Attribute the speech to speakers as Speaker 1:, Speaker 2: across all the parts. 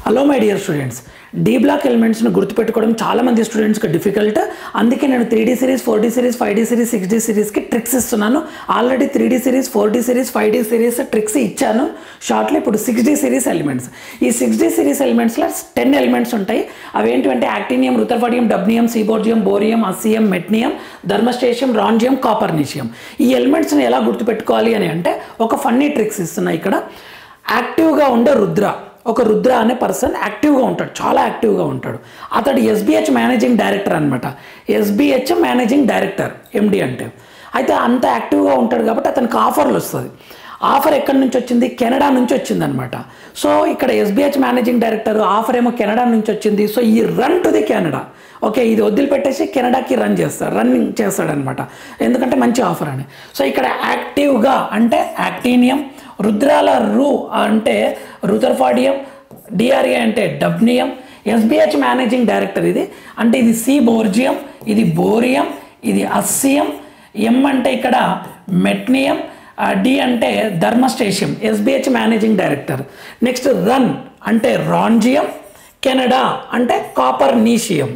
Speaker 1: Hello my dear students, D block ఎలిమెంట్స్ను గుర్తుపెట్టుకోవడం చాలామంది స్టూడెంట్స్కి డిఫికల్ట్. అందుకే నేను 3D series, 4D series, 5D series, 6D సిరీస్కి ట్రిక్స్ ఇస్తున్నాను. Already 3D series, 4D series, 5D series tricks ఇచ్చాను షార్ట్లో. ఇప్పుడు 6D సిరీస్ ఎలిమెంట్స్. ఈ 6D సిరీస్ ఎలిమెంట్స్లో 10 ఎలిమెంట్స్ ఉంటాయి. అవి ఏంటంటే యాక్టీనియం, రుథర్ఫర్డియం, డబ్నియం, సీబోర్జియం, బోరియం, అస్సియం, మెట్నియం, థర్మస్టేషియం, రాంజియం, కాపర్నీషియం. ఈ ఎలిమెంట్స్ని ఎలా గుర్తుపెట్టుకోవాలి అని అంటే ఒక ఫన్నీ ట్రిక్స్ ఇస్తున్నాయి ఇక్కడ. యాక్టివ్గా ఉండే రుద్ర అనే పర్సన్ యాక్టివ్గా ఉంటాడు, చాలా యాక్టివ్గా ఉంటాడు. అతడు ఎస్బిహెచ్ మేనేజింగ్ డైరెక్టర్ అనమాట. ఎస్బిహెచ్ మేనేజింగ్ డైరెక్టర్ ఎండి అంటే. అయితే అంత యాక్టివ్గా ఉంటాడు కాబట్టి అతనికి ఆఫర్లు వస్తుంది. ఆఫర్ ఎక్కడి నుంచి వచ్చింది? కెనడా నుంచి వచ్చింది అనమాట. సో ఇక్కడ ఎస్బిహెచ్ మేనేజింగ్ డైరెక్టర్ ఆఫర్ ఏమో కెనడా నుంచి వచ్చింది. సో ఈ run to the Canada, okay, ఇది వదిలిపెట్టేసి కెనడాకి రన్నింగ్ చేస్తాడనమాట, ఎందుకంటే మంచి ఆఫర్ అని. సో ఇక్కడ యాక్టివ్గా అంటే యాక్టీనియం, రుద్రాల రు అంటే రుథర్ఫర్డియం, డిఆర్ఏ అంటే డబ్నియం, ఎస్బిహెచ్ మేనేజింగ్ డైరెక్టర్ ఇది అంటే ఇది సీబోర్జియం, ఇది బోరియం, ఇది అస్సియం, ఎం అంటే ఇక్కడ మెట్నియం, డి అంటే థర్మస్టేషియం, SBH managing director. Next run అంటే రాంజియం, కెనడా అంటే కాపర్నీషియం.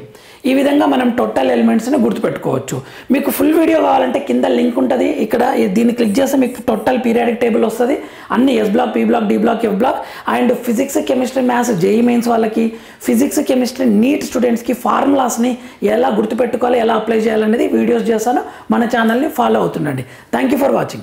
Speaker 1: ఈ విధంగా మనం టోటల్ ఎలిమెంట్స్ని గుర్తుపెట్టుకోవచ్చు. మీకు ఫుల్ వీడియో కావాలంటే కింద లింక్ ఉంటుంది. ఇక్కడ దీన్ని క్లిక్ చేస్తే మీకు టోటల్ పీరియాడిక్ టేబుల్ వస్తుంది. అన్ని S block, P block, D block, F block. And physics, chemistry, maths, JEE mains వాళ్ళకి, ఫిజిక్స్, కెమిస్ట్రీ, నీట్ స్టూడెంట్స్కి ఫార్ములాస్ని ఎలా గుర్తుపెట్టుకోవాలి, ఎలా అప్లై చేయాలనేది వీడియోస్ చేస్తాను. మన ఛానల్ని ఫాలో అవుతుండండి. Thank you for watching.